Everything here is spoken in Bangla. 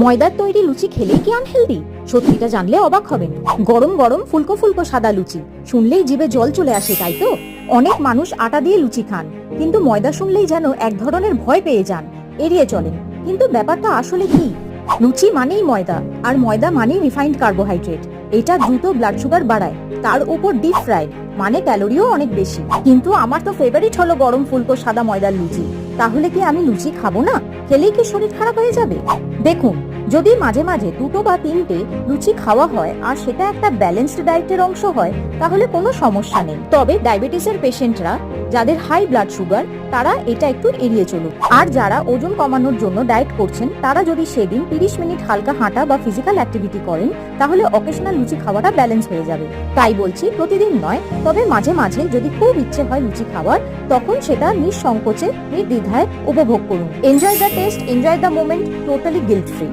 ময়দার তৈরি লুচি খেলেই কি আনহেলদি? সত্যিটা জানলে অবাক হবেন। গরম গরম ফুলকো ফুলকো সাদা লুচি শুনলেই জিভে জল চলে আসে, তাই তো? অনেক মানুষ আটা দিয়ে লুচি খান, কিন্তু ময়দা শুনলেই যেন এক ধরনের ভয় পেয়ে যান, এড়িয়ে চলেন। কিন্তু ব্যাপারটা আসলে কি? লুচি মানেই ময়দা, আর ময়দা মানেই রিফাইন্ড কার্বোহাইড্রেট। এটা দ্রুত ব্লাড সুগার বাড়ায়, তার উপর ডিপ ফ্রাইড, মানে ক্যালোরিও অনেক বেশি। কিন্তু আমার তো ফেভারিট হলো গরম ফুলকো সাদা ময়দার লুচি। তাহলে কি আমি লুচি খাবো না? খেলেই কি শরীর খারাপ হয়ে যাবে? দেখুন, যদি মাঝে মাঝে 2টো বা 3টে লুচি খাওয়া হয় আর সেটা একটা ব্যালেন্সড ডায়েটের অংশ হয়, তাহলে কোনো সমস্যা নেই। তবে ডায়াবেটিসের পেশেন্টরা, যাদের হাই ব্লাড সুগার, তারা এটা একটু এড়িয়ে চলুন। আর যারা ওজন কমানোর জন্য ডায়েট করছেন, তারা যদি সেদিন 30 মিনিট হালকা হাঁটা বা ফিজিক্যাল অ্যাক্টিভিটি করেন, তাহলে অকেশনাল লুচি খাওয়াটা ব্যালেন্স হয়ে যাবে। তাই বলছি, প্রতিদিন নয়, তবে মাঝে মাঝে যদি খুব ইচ্ছে হয় লুচি খাওয়ার, তখন সেটা নিঃসংকোচে নির্দ্বিধায় উপভোগ করুন। Enjoy the test, enjoy the moment, totally guilt free.